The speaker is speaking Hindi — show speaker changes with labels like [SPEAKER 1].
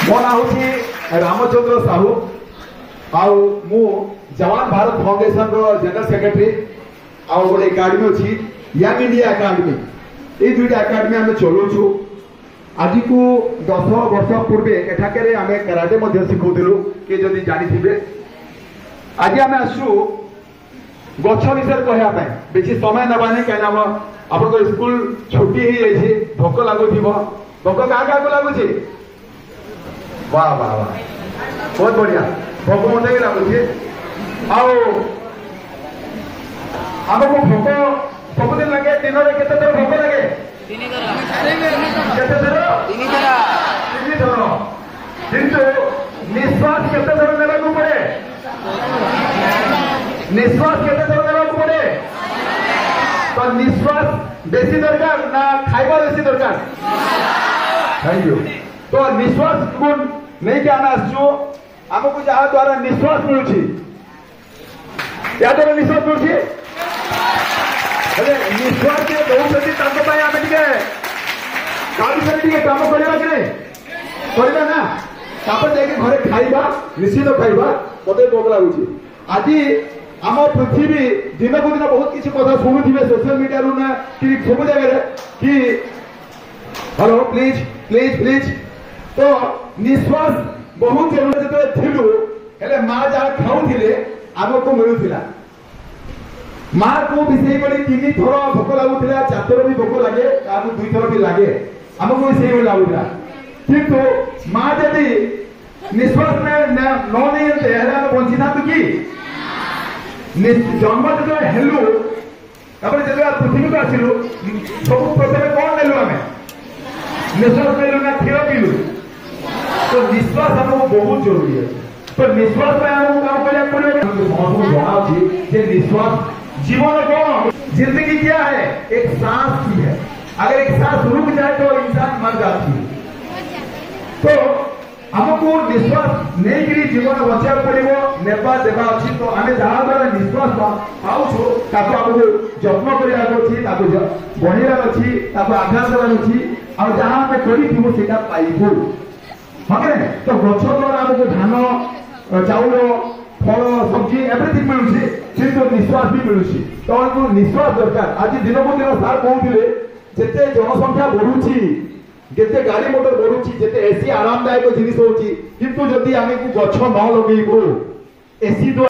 [SPEAKER 1] मो ना हूँ रामचंद्र साहू आउ मु जवान भारत फाउंडेशन जनरल सेक्रेटरी आउ गोटे एकाडेमी अच्छी यंग इंडिया एकाडेमी ये दुईटा एकाडेमी आम चलाऊँ आज को 10 वर्ष पूर्वे एठाके आम कराटे शिखुलु किए जदि जानी आज आम आसु गछ विषय कहवाई बेसी समय नबानी कहीं आप स्कूल छुट्टी हो जाए भोक लगुव भोक क्या लगुच वाह वाह वाह बहुत बढ़िया भोक मत भी लगुच आमको भोक सबुदिन लगे दिन में केते थर भोक लगे केते थर 3 थर किंतु निश्वास केते थर नेबाकू पड़े निश्वास केते थर नेबाकू पड़े तो निश्वास बेसी दरकार ना खाइबा बेसी दरकार थैंक यू तो निश्वास को नहीं क्या आसो आमको जहाँ द्वारा निश्वास मिलूँ या द्वारा निश्वास मिलूँ निश्वास के दौरान आम टे काम करवा कि नहीं करवा ना जाके घरे खाइबा निश्चित खाइबा मत भोक लगुच आज आम पृथ्वी दिन को दिन बहुत किसी कथा शुणुवे सोशल मीडिया रू ना कि सब जगह कि हेलो प्लीज प्लीज प्लीज तो निश्वास बहुत जरूरी जो थिलु हेले माँ जहाँ खाऊले आमको मिलूला माँ को विषय बड़ी 3 थर भोक लगुला 4 थर भी भोक लगे 2 थर भी लगे आमको विषय लगुला किंतु माँ जदि निश्वास न नहीं बंची था कि जन्म जो हेलु जब पृथ्वी को आसिलु सब प्रथम कौन नेलु आम निश्वास नेलु ना क्षीर पीलु तो निश्वास हमको बहुत जरूरी है तो निश्वास काम करना निश्वास जीवन कौन जिंदगी क्या है एक सांस की है अगर एक सांस रुक जाए तो इंसान मर जाती है तो हमको निश्वास नहीं कि जीवन बचा पड़ो नेबा देवा अच्छी तो आम जहाँ द्वारा निश्वास पाऊँ आमको जत्न करार बढ़ार अच्छी आघात देवार अच्छी और जहाँ आम करा पाइबू हाँ तो गछ द्वारा आमको धान चाउल फल सब्जी एवरीथिंग मिलूँ किंतु निश्वास भी मिलूँ तो आमको निश्वास दरकार आज दिन को दिन सार कहते जिते जनसंख्या बढ़ुची जिते गाड़ी मोटर बढ़ुची जिते एसी आरामदायक जिनिस होची किंतु जदि आमको गछ न लगेबू एसी